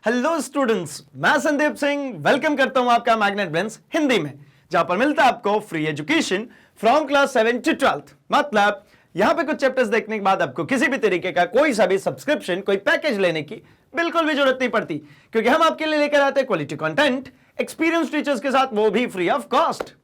Hello students, मैं Sandeep Singh welcome करता हूं आपका मैग्नेट ब्रेन्स हिंदी में, जहां पर मिलता है आपको free education from class 7 to 12। मतलब यहां पे कुछ चैप्टर्स देखने के बाद आपको किसी भी तरीके का कोई सा भी सब्सक्रिप्शन, कोई पैकेज लेने की बिल्कुल भी जरूरत नहीं पड़ती, क्योंकि हम आपके लिए लेकर आते हैं क्वालिटी कंटेंट एक्सपीरियंस टीचर्स के साथ, वो भी फ्री ऑफ कॉस्ट।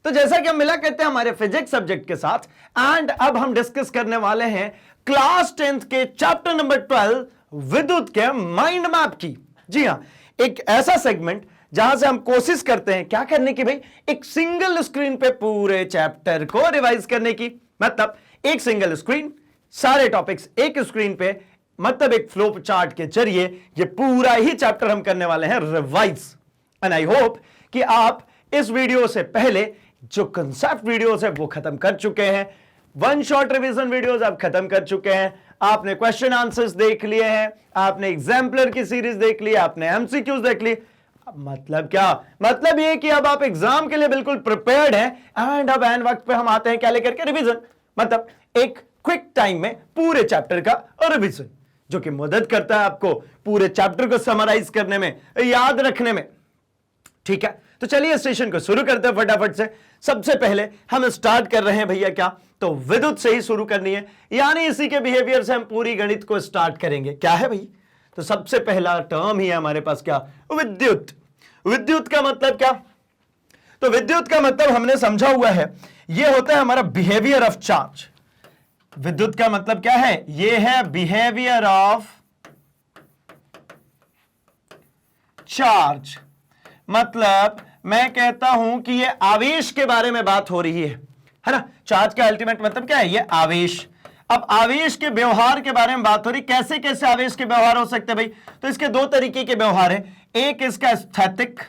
तो जैसा कि हम मिला करते हैं हमारे फिजिक्स सब्जेक्ट के साथ, एंड अब हम डिस्कस करने वाले हैं क्लास 10th के चैप्टर नंबर 12 विद्युत के माइंड मैप की। जी हां, एक ऐसा सेगमेंट जहां से हम कोशिश करते हैं क्या करने की भाई, एक सिंगल स्क्रीन पे पूरे चैप्टर को रिवाइज करने की। मतलब एक सिंगल स्क्रीन, सारे टॉपिक्स एक स्क्रीन पे, मतलब एक फ्लो चार्ट के जरिए ये पूरा ही चैप्टर हम करने वाले हैं रिवाइज। एंड आई होप कि आप इस वीडियो से पहले जो कंसेप्ट वीडियोस है वो खत्म कर चुके हैं, वन शॉट रिवीजन वीडियोस आप खत्म कर चुके हैं, आपने क्वेश्चन आंसर्स देख लिए हैं, आपने एग्जाम्पलर की सीरीज देख ली, आपने एमसीक्यूज देख ली। मतलब क्या, मतलब ये कि अब आप एग्जाम के लिए बिल्कुल प्रिपेयर्ड हैं, एंड अब एंड वक्त पे हम आते हैं क्या लेकर के, रिवीजन। मतलब एक क्विक टाइम में पूरे चैप्टर का रिवीजन, जो कि मदद करता है आपको पूरे चैप्टर को समराइज करने में, याद रखने में। ठीक है, तो चलिए सेशन को शुरू करते हैं फटाफट से। सबसे पहले हम स्टार्ट कर रहे हैं भैया क्या, तो विद्युत से ही शुरू करनी है, यानी इसी के बिहेवियर से हम पूरी गणित को स्टार्ट करेंगे। क्या है भाई, तो सबसे पहला टर्म ही है हमारे पास क्या, विद्युत। विद्युत का मतलब क्या, तो विद्युत का मतलब हमने समझा हुआ है, यह होता है हमारा बिहेवियर ऑफ चार्ज। विद्युत का मतलब क्या है, यह है बिहेवियर ऑफ चार्ज। मतलब मैं कहता हूं कि ये आवेश के बारे में बात हो रही है ना। चार्ज का अल्टीमेट मतलब क्या है, ये आवेश। अब आवेश के व्यवहार के बारे में बात हो रही, कैसे कैसे आवेश के व्यवहार हो सकते हैं भाई, तो इसके दो तरीके के व्यवहार है। एक इसका स्थैतिक,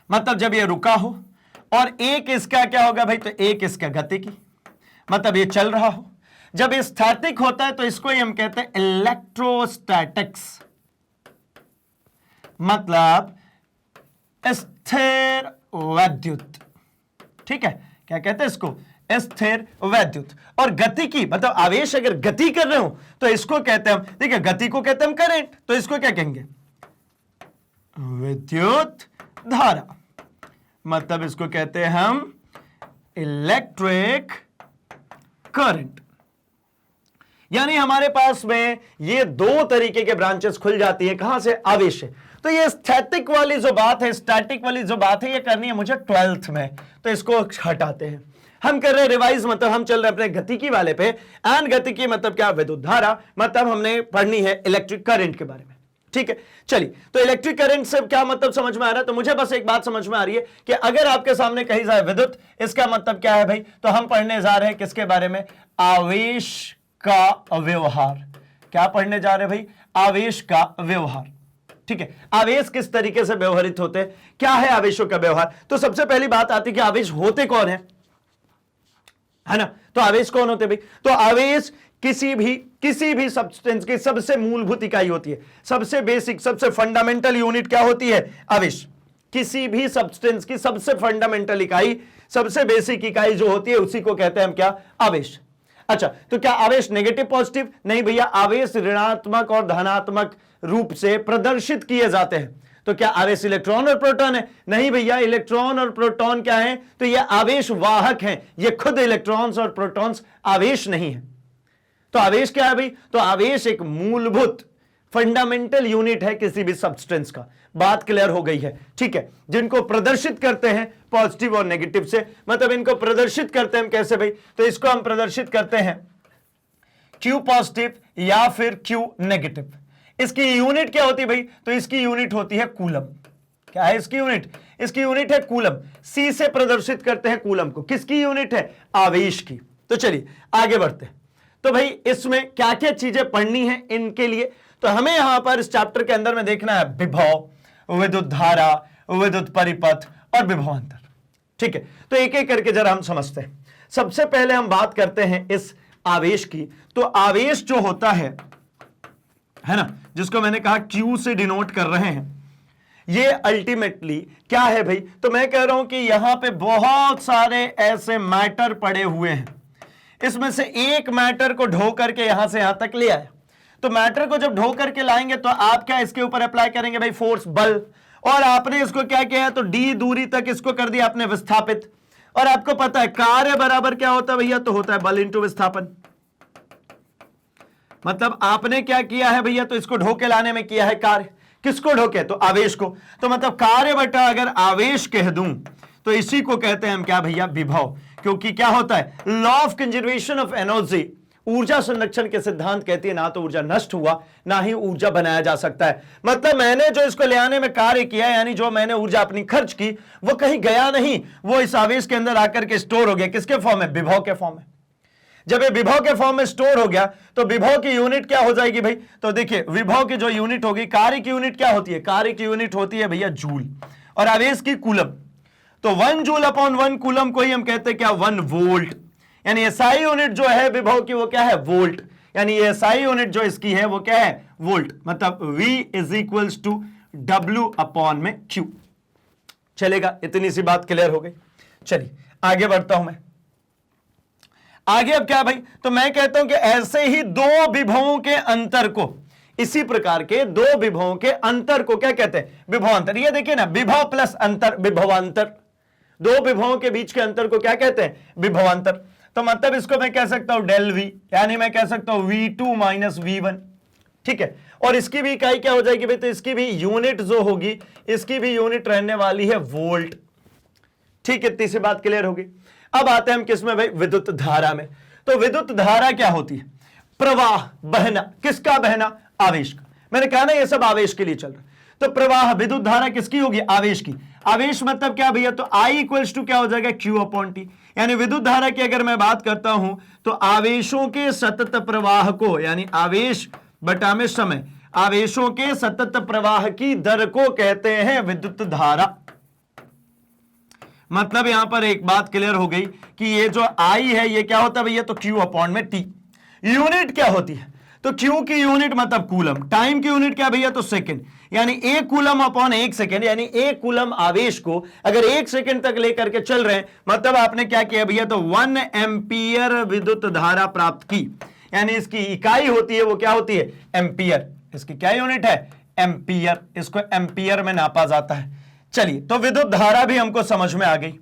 मतलब जब ये रुका हो, और एक इसका क्या होगा भाई, तो एक इसका गतिकी, मतलब ये चल रहा हो। जब ये स्थैतिक होता है तो इसको ही हम कहते हैं इलेक्ट्रोस्टैटिक्स, मतलब स्थिर वैद्युत। ठीक है, क्या कहते हैं इसको, स्थिर वैद्युत। और गति की मतलब आवेश अगर गति कर रहे हो तो इसको कहते हैं हम, देखिए गति को कहते हैं हम करंट, तो इसको क्या कहेंगे, विद्युत धारा। मतलब इसको कहते हैं हम इलेक्ट्रिक करंट। यानी हमारे पास में ये दो तरीके के ब्रांचेस खुल जाती है, कहां से, आवेश से। तो ये स्थैतिक वाली जो बात है, स्टैटिक वाली जो बात है, ये करनी है मुझे 12th में, तो इसको हटाते हैं। हम कर रहे हैं रिवाइज, मतलब हम चल रहे हैं अपने गतिकी वाले पे, एंड गतिकी मतलब क्या, विद्युत धारा, मतलब हमने पढ़नी है इलेक्ट्रिक करंट के बारे में। ठीक है, चलिए, तो इलेक्ट्रिक करंट से क्या मतलब समझ में आ रहा है, तो मुझे बस एक बात समझ में आ रही है कि अगर आपके सामने कही जाए विद्युत, इसका मतलब क्या है भाई, तो हम पढ़ने जा रहे हैं किसके बारे में, आवेश का व्यवहार। क्या पढ़ने जा रहे हैं भाई, आवेश का व्यवहार। ठीक है, आवेश किस तरीके से व्यवहारित होते हैं, क्या है आवेशों का व्यवहार। तो सबसे पहली बात आती है कि आवेश होते कौन है ना। तो आवेश कौन होते भाई, तो आवेश किसी भी सब्सटेंस की सबसे मूलभूत इकाई होती है, सबसे बेसिक, सबसे फंडामेंटल यूनिट क्या होती है, आवेश। किसी भी सब्सटेंस की सबसे फंडामेंटल इकाई, सबसे बेसिक इकाई जो होती है, उसी को कहते हैं हम क्या, आवेश। अच्छा, तो क्या आवेश नेगेटिव पॉजिटिव, नहीं भैया, आवेश ऋणात्मक और धनात्मक रूप से प्रदर्शित किए जाते हैं। तो क्या आवेश इलेक्ट्रॉन और प्रोटॉन है, नहीं भैया, इलेक्ट्रॉन और प्रोटॉन क्या है, तो ये आवेश वाहक हैं, ये खुद इलेक्ट्रॉन्स और प्रोटॉन्स आवेश नहीं है। तो आवेश क्या है भाई, तो आवेश एक मूलभूत फंडामेंटल यूनिट है किसी भी सब्सटेंस का। बात क्लियर हो गई है, ठीक है। जिनको प्रदर्शित करते हैं पॉजिटिव और नेगेटिव से, मतलब इनको प्रदर्शित करते हैं हम कैसे भाई, तो इसको हम प्रदर्शित करते हैं Q पॉजिटिव या फिर Q नेगेटिव। इसकी यूनिट क्या होती है भाई, तो इसकी यूनिट होती है कूलम। क्या है इसकी यूनिट, इसकी यूनिट है कूलम। C से प्रदर्शित करते हैं कूलम को, किसकी यूनिट है, आवेश की। तो चलिए आगे बढ़ते हैं। तो भाई इसमें क्या क्या चीजें पढ़नी है इनके लिए, तो हमें यहां पर इस चैप्टर के अंदर में देखना है विभव, विद्युत धारा, विद्युत परिपथ और विभवांतर। ठीक है, तो एक एक करके जरा हम समझते हैं। सबसे पहले हम बात करते हैं इस आवेश की। तो आवेश जो होता है ना, जिसको मैंने कहा Q से डिनोट कर रहे हैं, ये अल्टीमेटली क्या है भाई, तो मैं कह रहा हूं कि यहां पे बहुत सारे ऐसे मैटर पड़े हुए हैं, इसमें से एक मैटर को ढो करके यहां से यहां तक ले आया, तो मैटर को जब ढो करके लाएंगे तो आप क्या इसके ऊपर अप्लाई करेंगे भाई, फोर्स, बल, और आपने इसको क्या किया, तो डी दूरी तक इसको कर दिया आपने विस्थापित। और आपको पता है कार्य बराबर क्या होता है भैया, तो होता है बल इंटू विस्थापन। मतलब आपने क्या किया है भैया, तो इसको ढो के लाने में किया है कार्य। किसको ढोके, तो आवेश को। तो मतलब कार्य बटा अगर आवेश कह दूं तो इसी को कहते हैं हम क्या भैया, विभव। क्योंकि क्या होता है, law of conservation of energy, ऊर्जा संरक्षण के सिद्धांत कहती है ना तो ऊर्जा नष्ट हुआ ना ही ऊर्जा बनाया जा सकता है। मतलब मैंने जो इसको ले आने में कार्य किया, यानी जो मैंने ऊर्जा अपनी खर्च की, वो कहीं गया नहीं, वो इस आवेश के अंदर आकर के स्टोर हो गया। किसके फॉर्म में, विभव के फॉर्म में। जब ये विभव के फॉर्म में स्टोर हो गया तो विभव की यूनिट क्या हो जाएगी भाई, तो देखिए विभव की जो यूनिट होगी, कार्य की यूनिट क्या होती है, कार्य की यूनिट होती है भैया जूल, और आवेश की कूलम। तो 1 जूल अपॉन 1 कूलम को ही हम कहते हैं क्या, 1 वोल्ट। यानी एसआई यूनिट जो है विभव की वो क्या है, वोल्ट। यानी एसआई यूनिट जो इसकी है वो क्या है, वोल्ट। मतलब V is equals to W upon में Q। चलेगा, इतनी सी बात क्लियर हो गई। चलिए आगे बढ़ता हूं मैं। आगे अब क्या भाई, तो मैं कहता हूं कि ऐसे ही दो विभवों के अंतर को, इसी प्रकार के दो विभवों के अंतर को क्या कहते हैं, विभवांतर। ये देखिए ना, विभव प्लस अंतर, विभवांतर। दो विभवों के बीच के अंतर को क्या कहते हैं, विभवांतर। तो मतलब इसको मैं कह सकता हूं डेल वी, यानी मैं कह सकता हूं V2 माइनस V1। ठीक है, और इसकी भी इकाई क्या हो जाएगी भाई, तो इसकी भी यूनिट जो होगी, इसकी भी यूनिट रहने वाली है वोल्ट। ठीक है, इतनी सी बात क्लियर होगी। अब आते हैं हम किसमें भाई, विद्युत धारा में। तो विद्युत धारा क्या होती है, प्रवाह, बहना। किसका बहना, आवेश का। मैंने कहा ना ये सब आवेश के लिए चल रहा है। तो प्रवाह, विद्युत धारा किसकी होगी, आवेश की। आवेश मतलब क्या भैया, तो I इक्वल्स टू क्या हो जाएगा, Q अपॉन टी। यानी विद्युत धारा की अगर मैं बात करता हूं तो आवेशों के सतत प्रवाह को, यानी आवेश बटा में समय, आवेशों के सतत प्रवाह की दर को कहते हैं विद्युत धारा। मतलब यहां पर एक बात क्लियर हो गई कि ये जो I है ये क्या होता है भैया, तो Q अपॉन में T। यूनिट क्या होती है, तो Q की यूनिट मतलब कूलम। टाइम की यूनिट क्या भैया, तो सेकंड। यानी 1 कूलम अपॉन 1 सेकंड, यानी 1 कूलम आवेश को अगर 1 सेकंड तक लेकर के चल रहे हैं, मतलब आपने क्या किया भैया, तो 1 एम्पियर विद्युत धारा प्राप्त की। यानी इसकी इकाई होती है वो क्या होती है, एम्पियर। इसकी क्या यूनिट है, एम्पियर। इसको एम्पियर में नापा जाता है। चलिए, तो विद्युत धारा भी हमको समझ में आ गई।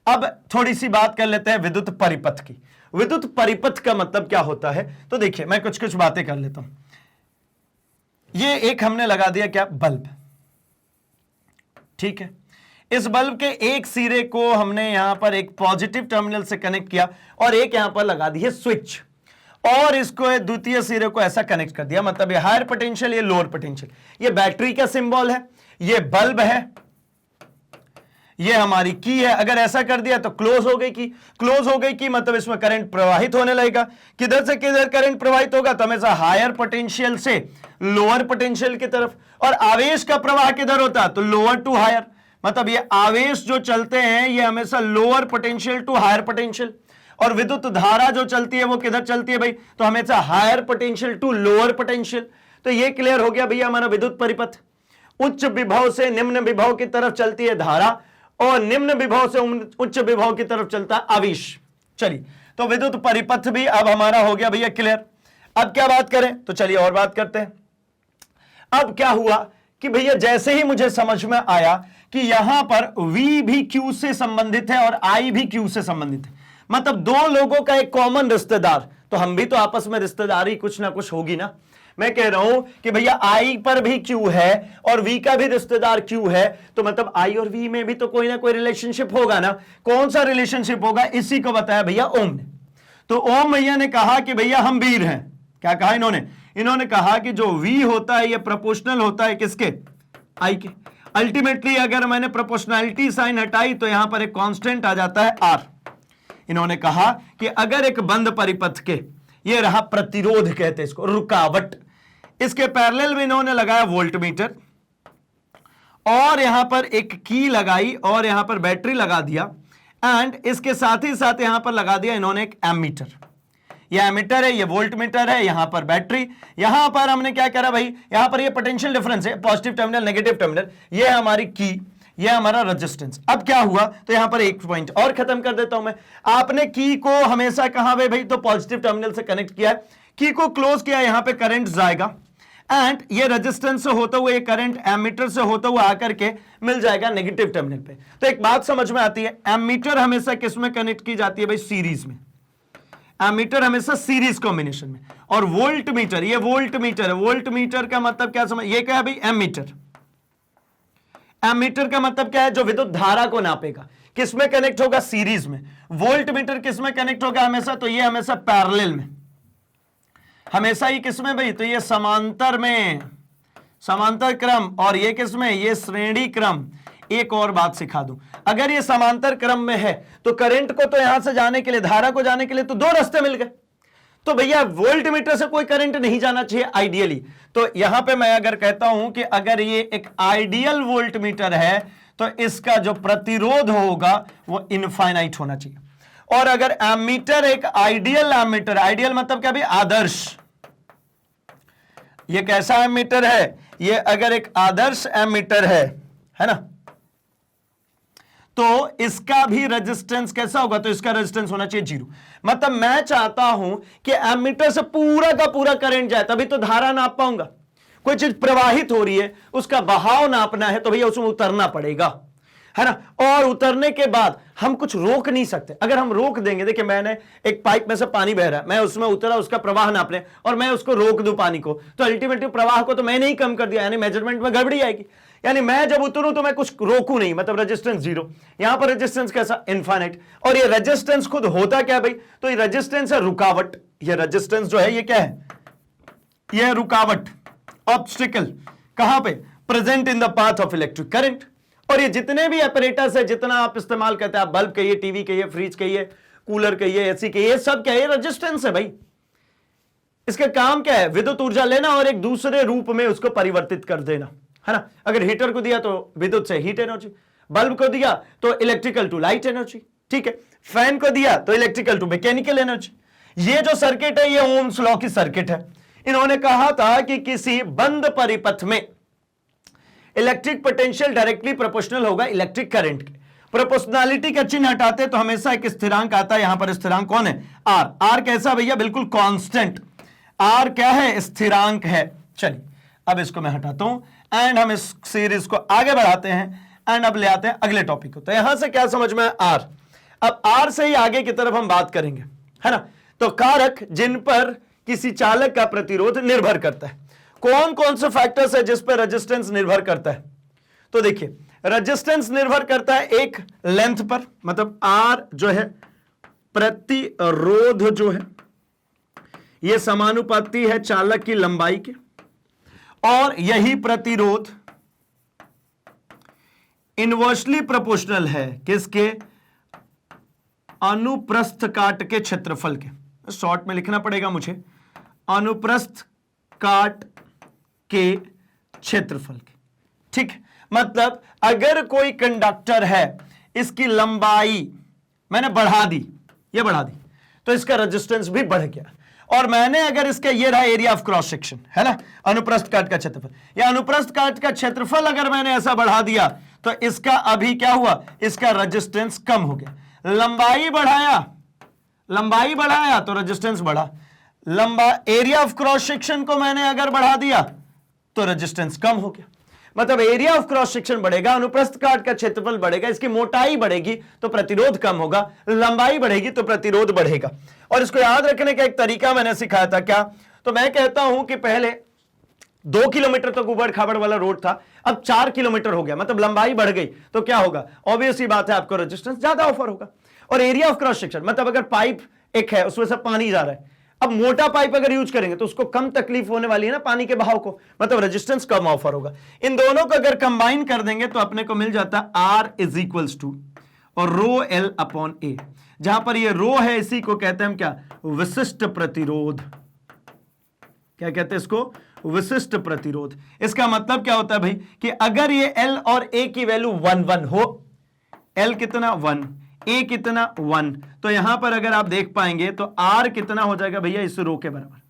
अब थोड़ी सी बात कर लेते हैं विद्युत परिपथ की। विद्युत परिपथ का मतलब क्या होता है, तो देखिए मैं कुछ कुछ बातें कर लेता हूं। ये एक हमने लगा दिया क्या, बल्ब। ठीक है, इस बल्ब के एक सिरे को हमने यहां पर एक पॉजिटिव टर्मिनल से कनेक्ट किया और एक यहां पर लगा दी है स्विच, और इसको द्वितीय सिरे को ऐसा कनेक्ट कर दिया। मतलब ये हायर पोटेंशियल, ये लोअर पोटेंशियल। ये बैटरी का सिंबल है, ये बल्ब है, ये हमारी की है। अगर ऐसा कर दिया तो क्लोज हो गई की। क्लोज हो गई की मतलब इसमें करंट प्रवाहित होने लगेगा। किधर से किधर करंट प्रवाहित होगा, तो हमेशा हायर पोटेंशियल से लोअर पोटेंशियल की तरफ। और आवेश का प्रवाह किधर होता है, तो लोअर टू हायर। मतलब ये आवेश जो चलते हैं ये हमेशा lower potential to higher potential, और विद्युत धारा जो चलती है वो किधर चलती है भाई, तो हमेशा higher potential to lower potential. तो ये क्लियर हो गया भैया हमारा विद्युत परिपथ। उच्च विभव से निम्न विभव की तरफ चलती है धारा, और निम्न विभव से उच्च विभव की तरफ चलता है आवेश। चलिए, तो विद्युत परिपथ भी अब हमारा हो गया भैया क्लियर। अब क्या बात करें, तो चलिए और बात करते हैं। अब क्या हुआ कि भैया जैसे ही मुझे समझ में आया कि यहां पर V भी Q से संबंधित है और I भी Q से संबंधित है, मतलब दो लोगों का एक कॉमन रिश्तेदार, तो हम भी तो आपस में रिश्तेदारी कुछ ना कुछ होगी ना। मैं कह रहा हूं कि भैया I पर भी Q है और V का भी रिश्तेदार Q है, तो मतलब I और V में भी तो कोई ना कोई रिलेशनशिप होगा ना। कौन सा रिलेशनशिप होगा, इसी को बताया भैया ओम ने। तो ओम भैया ने कहा कि भैया हम वीर हैं। क्या कहा इन्होंने कहा कि जो V होता है ये प्रोपोर्शनल होता है किसके, I के। अल्टीमेटली अगर मैंने प्रोपोर्शनैलिटी साइन हटाई तो यहां पर एक कांस्टेंट आ जाता है R। इन्होंने कहा कि अगर एक बंद परिपथ के, ये रहा प्रतिरोध कहते हैं इसको, रुकावट, इसके पैरेलल में इन्होंने लगाया वोल्टमीटर, और यहां पर एक की लगाई और यहां पर बैटरी लगा दिया, एंड इसके साथ ही साथ यहां पर लगा दिया इन्होंने एक एमीटर। ये एमीटर है, ये वोल्टमीटर है, यहां पर बैटरी। यहां पर हमने क्या करा भाई, यहां पर ये पोटेंशियल डिफरेंस है, पॉजिटिव टर्मिनल नेगेटिव टर्मिनल, ये हमारी की, ये हमारा रेजिस्टेंस। अब क्या हुआ, तो यहां पर एक पॉइंट और खत्म कर देता हूं मैं। आपने की को हमेशा कहां भाई, तो पॉजिटिव टर्मिनल से कनेक्ट किया है, की को क्लोज किया, यहां पे करंट जाएगा एंड ये रेजिस्टेंस से होता हुआ ये करंट एमीटर से होता हुआ आकर के मिल जाएगा नेगेटिव टर्मिनल पे। तो एक बात समझ में आती है, एमीटर हमेशा किस में कनेक्ट की जाती है भाई? सीरीज में। एमीटर हमेशा सीरीज कॉम्बिनेशन में। और वोल्ट मीटर, ये वोल्ट मीटर है। वोल्ट मीटर का मतलब क्या समझ, ये क्या है भाई? एमीटर। एमीटर का मतलब क्या है? जो विद्युत धारा को नापेगा। किस में कनेक्ट होगा? सीरीज में। वोल्ट मीटर किस में कनेक्ट होगा हमेशा? तो ये हमेशा पैरेलल में, हमेशा ही किस में भाई? तो ये समांतर में, समांतर क्रम। और ये किस में? ये श्रेणी क्रम। एक और बात सिखा दूं, अगर ये समांतर क्रम में है तो करंट को तो यहां से जाने के लिए, धारा को जाने के लिए तो दो रास्ते मिल गए। तो भैया वोल्ट मीटर से कोई करंट नहीं जाना चाहिए आइडियली। तो यहां पे मैं अगर कहता हूं कि अगर ये एक आइडियल वोल्ट मीटर है तो इसका जो प्रतिरोध होगा वो इनफाइनाइट होना चाहिए। और अगर एमीटर एक आइडियल एमीटर, आइडियल मतलब क्या भाई? आदर्श। ये कैसा एमीटर है? ये अगर एक आदर्श एमीटर है ना, तो इसका भी रेजिस्टेंस कैसा होगा? तो इसका रेजिस्टेंस होना चाहिए 0। मतलब मैं चाहता हूं कि एमीटर से पूरा का पूरा करंट जाए, तभी तो धारा नाप पाऊंगा। कोई चीज प्रवाहित हो रही है, उसका बहाव नापना है तो भैया उसमें उतरना पड़ेगा, है ना। और उतरने के बाद हम कुछ रोक नहीं सकते। अगर हम रोक देंगे, देखिए मैंने एक पाइप में से पानी बह रहा है, मैं उसमें उतरा, उसका प्रवाह नापने, और मैं उसको रोक दूं पानी को, तो अल्टीमेटली प्रवाह को तो मैंने ही कम कर दिया, यानी मेजरमेंट में गड़बड़ी आएगी। यानी मैं जब उतरूं तो मैं कुछ रोकूं नहीं, मतलब रेजिस्टेंस 0। यहां पर रेजिस्टेंस कैसा? इनफाइनाइट। और ये रेजिस्टेंस खुद होता क्या भाई? तो ये रेजिस्टेंस है रुकावट। ये रेजिस्टेंस जो है ये क्या है? ये रुकावट, ऑब्स्टिकल। कहां पे? Present in the path of electric current. और ये जितने भी अपरेटर्स है, जितना आप इस्तेमाल करते हैं, आप बल्ब कहिए, टीवी कहिए, फ्रिज कहिए, कूलर कहिए, एसी कहिए, सब क्या है? रेजिस्टेंस है भाई। इसका काम क्या है? विद्युत ऊर्जा लेना और एक दूसरे रूप में उसको परिवर्तित कर देना, है ना। अगर हीटर को दिया तो विद्युत से हीट एनर्जी, बल्ब को दिया तो इलेक्ट्रिकल टू लाइट एनर्जी, ठीक है। फैन को दिया तो इलेक्ट्रिकल टू मैकेनिकल एनर्जी। ये जो सर्किट है ये ओम्स लॉ की सर्किट है। इन्होंने कहा था कि किसी बंद परिपथ में इलेक्ट्रिक पोटेंशियल डायरेक्टली प्रोपोर्शनल होगा इलेक्ट्रिक करंट के। प्रोपोर्शनलिटी का चिन्ह हटाते तो हमेशा एक स्थिरांक आता है। यहां पर स्थिरांक कौन है? आर। आर कैसा भैया? बिल्कुल कांस्टेंट। आर क्या है? स्थिरांक है। चलिए अब इसको मैं हटाता हूं एंड हम इस सीरीज को आगे बढ़ाते हैं एंड अब ले आते हैं अगले टॉपिक को। तो यहां से क्या समझ में? आर। अब आर से ही आगे की तरफ हम बात करेंगे, है ना। तो कारक जिन पर किसी चालक का प्रतिरोध निर्भर करता है, कौन कौन से फैक्टर्स है जिस पर रेजिस्टेंस निर्भर करता है? तो देखिए रेजिस्टेंस निर्भर करता है एक लेंथ पर, मतलब आर जो है प्रतिरोध जो है यह समानुपाती है चालक की लंबाई के, और यही प्रतिरोध इनवर्सली प्रोपोर्शनल है किसके? अनुप्रस्थ काट के क्षेत्रफल के। शॉर्ट में लिखना पड़ेगा मुझे, अनुप्रस्थ काट के क्षेत्रफल के, ठीक। मतलब अगर कोई कंडक्टर है, इसकी लंबाई मैंने बढ़ा दी, ये बढ़ा दी, तो इसका रेजिस्टेंस भी बढ़ गया। और मैंने अगर इसका ये रहा एरिया ऑफ क्रॉस सेक्शन, है ना, अनुप्रस्थ काट का क्षेत्रफल, या अनुप्रस्थ काट का क्षेत्रफल अगर मैंने ऐसा बढ़ा दिया तो इसका अभी क्या हुआ? इसका रेजिस्टेंस कम हो गया। लंबाई बढ़ाया, लंबाई बढ़ाया तो रेजिस्टेंस बढ़ा। एरिया ऑफ क्रॉस सेक्शन को मैंने अगर बढ़ा दिया तो रेजिस्टेंस कम हो गया। मतलब एरिया ऑफ क्रॉस सेक्शन बढ़ेगा, अनुप्रस्थ काट का क्षेत्रफल बढ़ेगा, इसकी मोटाई बढ़ेगी तो प्रतिरोध कम होगा, लंबाई बढ़ेगी तो प्रतिरोध बढ़ेगा। और इसको याद रखने का एक तरीका मैंने सिखाया था क्या? तो मैं कहता हूं कि पहले 2 किलोमीटर तक उबड़ खाबड़ वाला रोड था, अब 4 किलोमीटर हो गया, मतलब लंबाई बढ़ गई, तो क्या होगा? ऑब्वियस ही बात है आपको रेजिस्टेंस ज्यादा ऑफर होगा। और एरिया ऑफ क्रॉस सेक्शन मतलब अगर पाइप एक है उसमें से पानी जा रहा है, अब मोटा पाइप अगर यूज करेंगे तो उसको कम तकलीफ होने वाली है ना पानी के बहाव को, मतलब रेजिस्टेंस कम ऑफर होगा। इन दोनों को अगर कंबाइन कर देंगे तो अपने को मिल जाता आर इज इक्वल्स टू और रो एल अपॉन ए। जहां पर ये रो है इसी को कहते हैं हम क्या? विशिष्ट प्रतिरोध। क्या कहते हैं इसको? विशिष्ट प्रतिरोध। इसका मतलब क्या होता है भाई कि अगर ये एल और ए की वैल्यू 1 1 हो, एल कितना 1, ए कितना 1, तो यहां पर अगर आप देख पाएंगे तो आर कितना हो जाएगा भैया? इस रो के बराबर।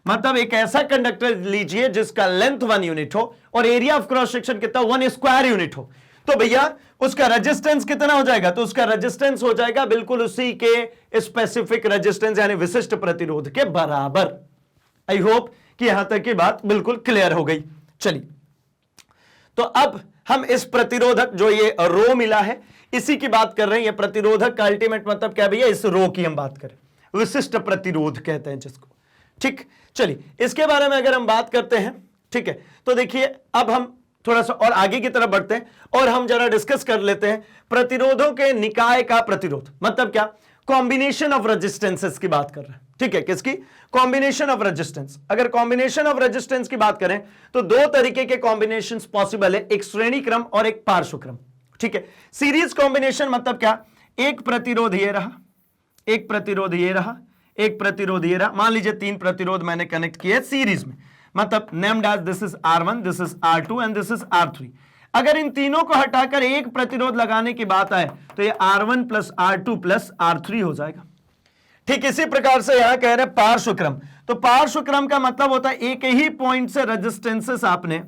मतलब एक ऐसा कंडक्टर लीजिए जिसका लेंथ 1 यूनिट हो और एरिया ऑफ क्रॉस सेक्शन कितना? 1 स्क्वायर यूनिट हो। तो भैया उसका रेजिस्टेंस कितना हो जाएगा, तो उसका रेजिस्टेंस हो जाएगा बिल्कुल उसी के स्पेसिफिक रेजिस्टेंस यानी विशिष्ट प्रतिरोध के बराबर। आई होप कि यहां तक की बात बिल्कुल क्लियर हो गई। चलिए, तो अब हम इस प्रतिरोधक जो ये रो मिला है इसी की बात कर रहे हैं। ये प्रतिरोधक का अल्टीमेट मतलब क्या भैया, इस रो की हम बात करें, विशिष्ट प्रतिरोध कहते हैं जिसको। ठीक, चलिए इसके बारे में अगर हम बात करते हैं, ठीक है, तो देखिए अब हम थोड़ा सा और आगे की तरफ बढ़ते हैं और हम जरा डिस्कस कर लेते हैं प्रतिरोधों के निकाय का प्रतिरोध मतलब क्या, कॉम्बिनेशन ऑफ रेजिस्टेंसेस की बात कर रहे हैं। ठीक है, किसकी, कॉम्बिनेशन ऑफ रेजिस्टेंस। अगर कॉम्बिनेशन ऑफ रेजिस्टेंस की बात करें तो दो तरीके के कॉम्बिनेशंस पॉसिबल है, एक श्रेणी क्रम और एक पार्श्व क्रम। ठीक है, सीरीज कॉम्बिनेशन मतलब क्या, एक प्रतिरोध ये रहा, एक प्रतिरोध ये रहा, एक प्रतिरोध ये रहा। मान लीजिए 3 प्रतिरोध मैंने कनेक्ट किए सीरीज में, मतलब named as this is R1, this is R2 and this is R3। अगर इन तीनों को हटाकर एक प्रतिरोध लगाने की बात आए तो ये R1 plus R2 plus R3 हो जाएगा। ठीक इसी प्रकार से यहां कह रहे हैं पार्श्व क्रम। तो पार्श्व क्रम का मतलब होता है एक ही पॉइंट से रेजिस्टेंसेस आपने,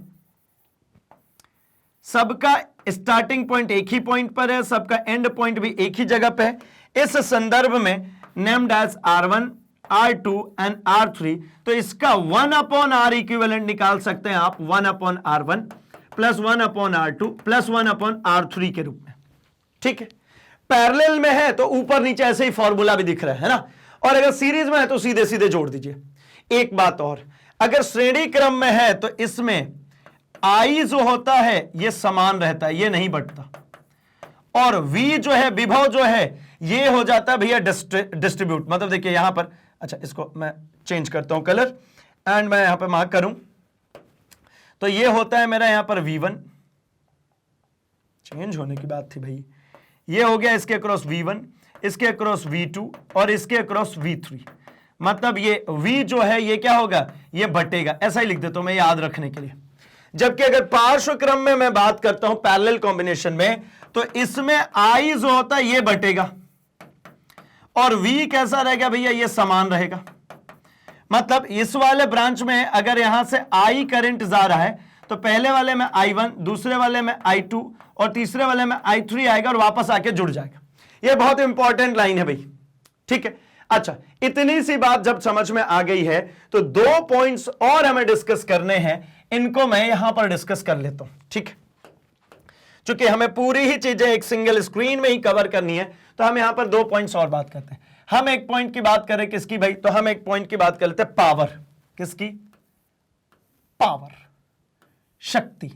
सबका स्टार्टिंग पॉइंट एक ही पॉइंट पर है, सबका एंड पॉइंट भी एक ही जगह पे है। इस संदर्भ में named as R1, R2 and R3, तो इसका 1/R इक्विवेलेंट निकाल सकते हैं आप 1/R1 plus 1/R2 plus 1/R3 के रूप में। ठीक है, पैरेलल में है तो ऊपर नीचे ऐसे ही फॉर्मूला भी दिख रहा है ना, और अगर सीरीज में है तो सीधे सीधे जोड़ दीजिए। एक बात और, अगर श्रेणी क्रम में है तो इसमें I जो होता है ये समान रहता है, ये नहीं बढ़ता, और V जो है, विभव जो है, ये हो जाता है भैया डिस्ट्रीब्यूट। मतलब देखिए यहां पर, अच्छा इसको मैं चेंज करता हूं कलर एंड मैं यहां पर मार्क करूं, तो ये होता है मेरा यहां पर V1, चेंज होने की बात थी भाई, ये हो गया इसके अक्रॉस V1, इसके अक्रॉस V2 और इसके अक्रॉस V3। मतलब ये V जो है ये क्या होगा, ये बटेगा, ऐसा ही लिख देता हूं मैं याद रखने के लिए। जबकि अगर पार्श्व क्रम में मैं बात करता हूं पैरेलल कॉम्बिनेशन में, तो इसमें I जो होता है ये बटेगा और V कैसा रहेगा भैया, ये समान रहेगा। मतलब इस वाले ब्रांच में अगर यहां से I करंट जा रहा है तो पहले वाले में I1, दूसरे वाले में I2 और तीसरे वाले में I3 आएगा और वापस आके जुड़ जाएगा। यह बहुत इंपॉर्टेंट लाइन है भाई। ठीक है, अच्छा इतनी सी बात जब समझ में आ गई है तो 2 पॉइंट्स और हमें डिस्कस करने हैं, इनको मैं यहां पर डिस्कस कर लेता हूं। ठीक है, चूंकि हमें पूरी ही चीजें एक सिंगल स्क्रीन में ही कवर करनी है तो हम यहां पर 2 पॉइंट्स और बात करते हैं। हम एक पॉइंट की बात करें किसकी भाई, तो हम एक पॉइंट की बात कर लेते हैं पावर। किसकी, पावर, शक्ति।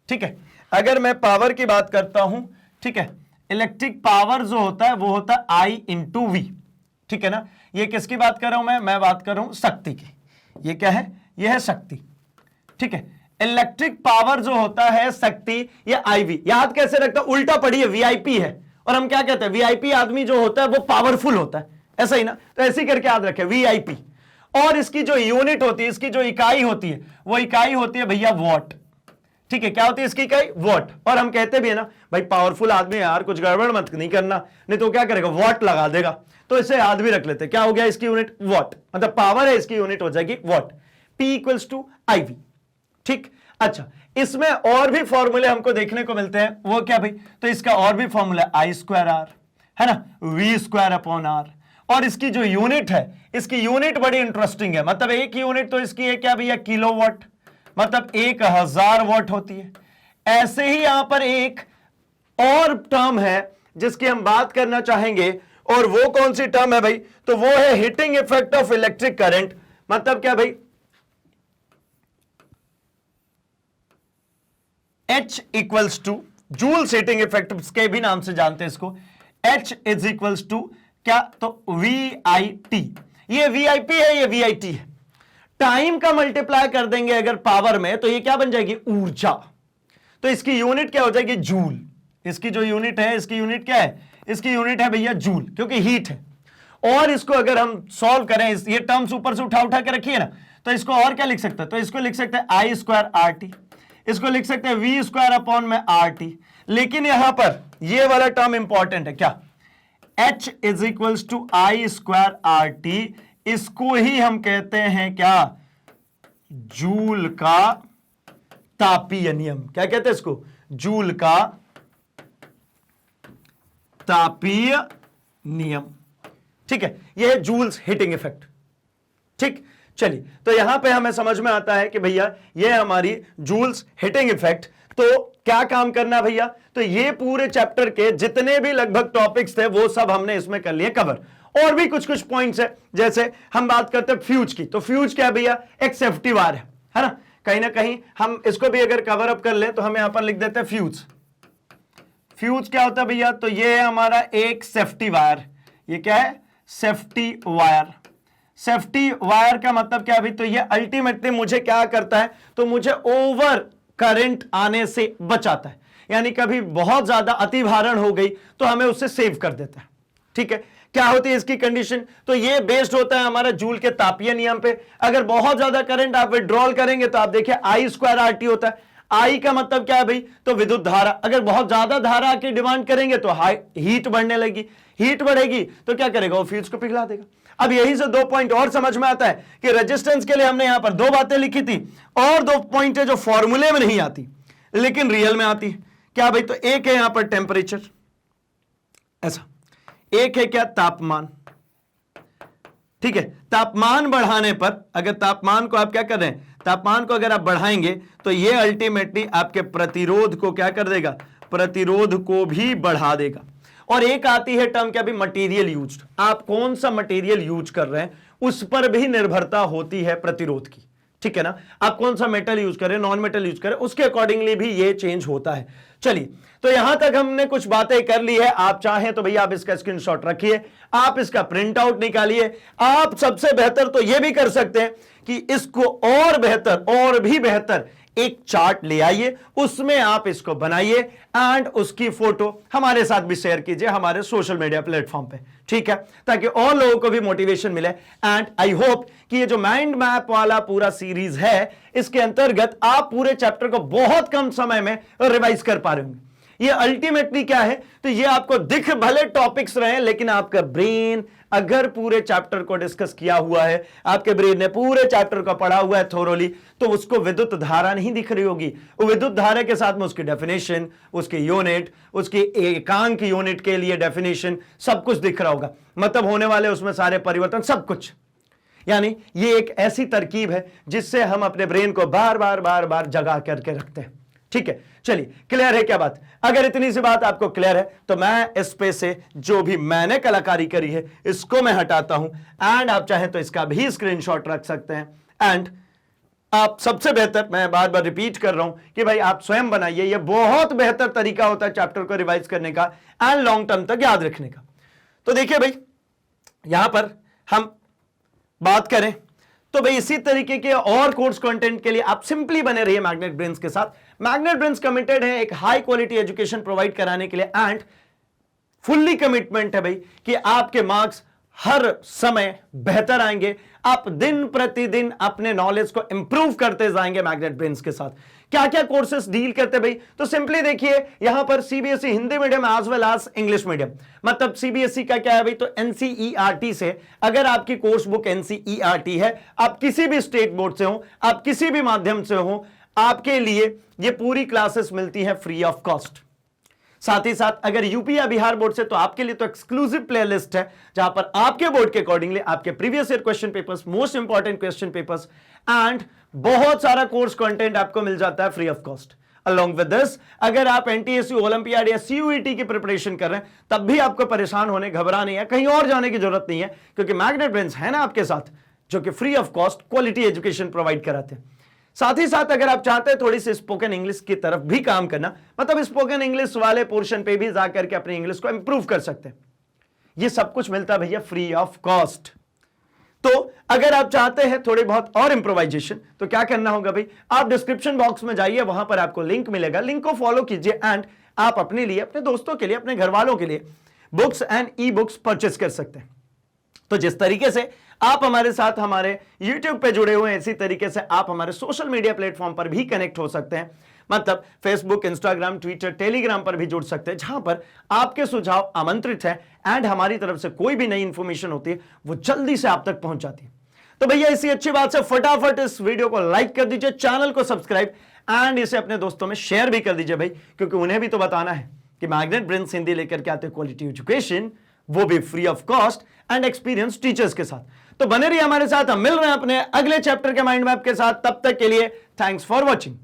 ठीक है, अगर मैं पावर की बात करता हूं, ठीक है, इलेक्ट्रिक पावर जो होता है वो होता है I इंटू V। ठीक है ना, ये किसकी बात कर रहा हूं मैं बात कर रहा हूं शक्ति की। ये क्या है, ये है शक्ति। ठीक है, इलेक्ट्रिक पावर जो होता है शक्ति, ये IV। याद कैसे रखता, उल्टा पढ़िए, VIP है और हम क्या कहते हैं, VIP आदमी जो होता है वो पावरफुल होता है, ऐसा ही ना, तो ऐसे ही करके याद रखें VIP। और इसकी जो यूनिट होती है, इसकी जो इकाई होती है, वो इकाई होती है भैया वॉट। ठीक है, क्या होती है इसकी इकाई, वॉट। और हम कहते भी है ना भाई पावरफुल आदमी यार कुछ गड़बड़ मत नहीं करना, नहीं तो क्या करेगा, वॉट लगा देगा। तो इसे याद भी रख लेते, क्या हो गया इसकी यूनिट वॉट, मतलब पावर है, इसकी यूनिट हो जाएगी watt. P equals to IV। ठीक, अच्छा इसमें और भी फॉर्मूले हमको देखने को मिलते हैं, वो क्या भाई, तो इसका और भी फॉर्मूला I²R है ना, V²/R। और इसकी जो यूनिट है, इसकी यूनिट बड़ी इंटरेस्टिंग है। मतलब एक यूनिट तो इसकी है क्या भैया, किलोवाट, मतलब 1000 वाट होती है। ऐसे ही यहां पर एक और टर्म है जिसकी हम बात करना चाहेंगे, और वो कौन सी टर्म है भाई, तो वो है heating effect of electric current. मतलब क्या भाई, H equals to joules heating effect के भी नाम से जानते हैं इसको। H इज इक्वल्स टू क्या, तो VIT। ये VIP है, ये VIT है। टाइम का मल्टीप्लाई कर देंगे अगर पावर में, तो ये क्या बन जाएगी, ऊर्जा। तो इसकी यूनिट क्या हो जाएगी, जूल। इसकी जो यूनिट है, इसकी यूनिट क्या है, इसकी यूनिट है भैया जूल, क्योंकि हीट है। और इसको अगर हम सॉल्व करें, ये टर्म्स ऊपर से उठा उठा के रखिए ना, तो इसको और क्या लिख सकते हैं, तो इसको लिख सकते हैं I²RT, इसको लिख सकते हैं V²/RT। लेकिन यहां पर ये वाला टर्म इंपॉर्टेंट है, क्या, H is equals to I²RT। इसको ही हम कहते हैं क्या, जूल का तापीय नियम। क्या कहते हैं इसको, जूल का तापीय नियम। ठीक है, यह है जूल्स हीटिंग इफेक्ट। ठीक, चलिए, तो यहां पे हमें समझ में आता है कि भैया ये हमारी जूल्स हीटिंग इफेक्ट, तो क्या काम करना भैया, तो ये पूरे चैप्टर के जितने भी लगभग टॉपिक्स थे वो सब हमने इसमें कर लिए कवर। और भी कुछ कुछ पॉइंट्स है, जैसे हम बात करते हैं फ्यूज की, तो फ्यूज क्या भैया, एक सेफ्टी वायर है ना, कहीं ना कहीं हम इसको भी अगर कवर अप कर ले तो हमें यहां पर लिख देते हैं फ्यूज। फ्यूज क्या होता है भैया, तो ये है हमारा एक सेफ्टी वायर। ये क्या है, सेफ्टी वायर। सेफ्टी वायर का मतलब क्या भी, तो ये अल्टीमेटली मुझे क्या करता है, तो मुझे ओवर करंट आने से बचाता है, यानी कभी बहुत ज्यादा अतिभारण हो गई तो हमें उससे सेव कर देता है। ठीक है, क्या होती है इसकी कंडीशन, तो ये बेस्ड होता है हमारा जूल के तापीय नियम पे। अगर बहुत ज्यादा करंट आप विड्रॉल करेंगे तो आप देखिए I² RT होता है। आई का मतलब क्या है भाई, तो विद्युत धारा। अगर बहुत ज्यादा धारा की डिमांड करेंगे तो हीट बढ़ने लगी, हीट बढ़ेगी तो क्या करेगा, वो फ्यूज को पिघला देगा। अब यहीं से 2 पॉइंट और समझ में आता है कि रेजिस्टेंस के लिए हमने यहां पर 2 बातें लिखी थी, और 2 पॉइंट है जो फॉर्मूले में नहीं आती लेकिन रियल में आती है। क्या भाई, तो एक है यहां पर टेम्परेचर, ऐसा, एक है क्या, तापमान। ठीक है, तापमान बढ़ाने पर, अगर तापमान को आप क्या कर रहे हैं, तापमान को अगर आप बढ़ाएंगे तो ये अल्टीमेटली आपके प्रतिरोध को क्या कर देगा, प्रतिरोध को भी बढ़ा देगा। और एक आती है टर्म क्या भी, मटेरियल यूज्ड। आप कौन सा मटेरियल यूज कर रहे हैं उस पर भी निर्भरता होती है प्रतिरोध की। ठीक है ना, आप कौन सा मेटल यूज करें, नॉन मेटल यूज करें, उसके अकॉर्डिंगली भी ये चेंज होता है। चलिए, तो यहां तक हमने कुछ बातें कर ली है। आप चाहें तो भैया आप इसका स्क्रीनशॉट रखिए, आप इसका प्रिंट आउट निकालिए। आप सबसे बेहतर तो यह भी कर सकते हैं कि इसको और बेहतर, और भी बेहतर एक चार्ट ले आइए, उसमें आप इसको बनाइए एंड उसकी फोटो हमारे साथ भी शेयर कीजिए हमारे सोशल मीडिया प्लेटफॉर्म पे। ठीक है, ताकि और लोगों को भी मोटिवेशन मिले। एंड आई होप कि ये जो माइंड मैप वाला पूरा सीरीज है, इसके अंतर्गत आप पूरे चैप्टर को बहुत कम समय में रिवाइज कर पा रहे होंगे। ये अल्टीमेटली क्या है, तो ये आपको दिख भले टॉपिक्स रहे, लेकिन आपका ब्रेन अगर पूरे चैप्टर को डिस्कस किया हुआ है, आपके ब्रेन ने पूरे चैप्टर को पढ़ा हुआ है थोरोली, तो उसको विद्युत धारा नहीं दिख रही होगी। वो विद्युत धारा के साथ में उसकी डेफिनेशन, उसकी यूनिट, उसकी एकांक यूनिट के लिए डेफिनेशन, सब कुछ दिख रहा होगा। मतलब होने वाले उसमें सारे परिवर्तन, सब कुछ। यानी ये एक ऐसी तरकीब है जिससे हम अपने ब्रेन को बार बार बार बार जगा करके रखते हैं। ठीक है, चलिए, क्लियर है क्या बात? अगर इतनी सी बात आपको क्लियर है तो मैं इस पे से जो भी मैंने कलाकारी करी है इसको मैं हटाता हूं, एंड आप चाहें तो इसका भी स्क्रीनशॉट रख सकते हैं। एंड आप सबसे बेहतर, मैं बार बार रिपीट कर रहा हूं कि भाई आप स्वयं बनाइए, यह बहुत बेहतर तरीका होता है चैप्टर को रिवाइज करने का एंड लॉन्ग टर्म तक याद रखने का। तो देखिए भाई, यहां पर हम बात करें तो भाई इसी तरीके के और कोर्स कंटेंट के लिए आप सिंपली बने रहिए मैग्नेट ब्रेन्स के साथ। मैग्नेट ब्रेन्स कमिटेड है एक हाई क्वालिटी एजुकेशन प्रोवाइड कराने के लिए, एंड फुल्ली कमिटमेंट है भाई कि आपके मार्क्स हर समय बेहतर आएंगे। आप दिन प्रतिदिन अपने नॉलेज को इंप्रूव करते जाएंगे मैग्नेट ब्रेन्स के साथ। क्या क्या कोर्सेस डील करते भाई, तो सिंपली देखिए यहां पर CBSE Hindi medium as well as English medium. मतलब सीबीएसई का क्या है भाई, तो एनसीईआरटी से अगर आपकी कोर्स बुक एनसीईआरटी है, आप किसी भी स्टेट बोर्ड से हो, आप किसी भी माध्यम से हो, आपके लिए ये पूरी क्लासेस मिलती है फ्री ऑफ कॉस्ट। साथ ही साथ अगर यूपी या बिहार बोर्ड से, तो आपके लिए तो एक्सक्लूसिव प्लेलिस्ट है जहां पर आपके बोर्ड के अकॉर्डिंगली आपके previous year question papers, most important question papers and बहुत सारा कोर्स कंटेंट आपको मिल जाता है free of cost. Along with this, अगर आप एनटीएससी, ओलंपियाड या सीयूईटी की प्रिपरेशन कर रहे हैं, तब भी आपको परेशान होने, घबराने या कहीं और जाने की जरूरत नहीं है, क्योंकि मैग्नेट ब्रेन्स है ना आपके साथ, जो कि free of cost quality education provide कराते हैं। साथ ही साथ अगर आप चाहते हैं थोड़ी सी स्पोकन इंग्लिश की तरफ भी काम करना, मतलब स्पोकन इंग्लिश वाले पोर्शन पे भी जाकर के अपनी इंग्लिश को इंप्रूव कर सकते हैं, ये सब कुछ मिलता है भैया फ्री ऑफ कॉस्ट। तो अगर आप चाहते हैं थोड़ी बहुत और इंप्रोवाइजेशन, तो क्या करना होगा भाई, आप डिस्क्रिप्शन बॉक्स में जाइए, वहां पर आपको लिंक मिलेगा, लिंक को फॉलो कीजिए एंड आप अपने लिए, अपने दोस्तों के लिए, अपने घर वालों के लिए books and e books purchase कर सकते हैं। तो जिस तरीके से आप हमारे साथ हमारे YouTube पे जुड़े हुए हैं, इसी तरीके से आप हमारे सोशल मीडिया प्लेटफॉर्म पर भी कनेक्ट हो सकते हैं। मतलब फेसबुक, इंस्टाग्राम, ट्विटर, टेलीग्राम पर भी जुड़ सकते हैं, जहां पर आपके सुझाव आमंत्रित है एंड हमारी तरफ से कोई भी नई इंफॉर्मेशन होती है वो जल्दी से आप तक पहुंच जाती है। तो भैया इसी अच्छी बात से फटाफट इस वीडियो को लाइक कर दीजिए, चैनल को सब्सक्राइब एंड इसे अपने दोस्तों में शेयर भी कर दीजिए भाई, क्योंकि उन्हें भी तो बताना है कि मैग्नेट ब्रेन्स हिंदी लेकर के आते क्वालिटी एजुकेशन, वो भी free of cost and experience teachers के साथ। तो बने रहिए हमारे साथ, हम मिल रहे हैं अपने अगले चैप्टर के माइंड मैप के साथ। तब तक के लिए थैंक्स फॉर वॉचिंग।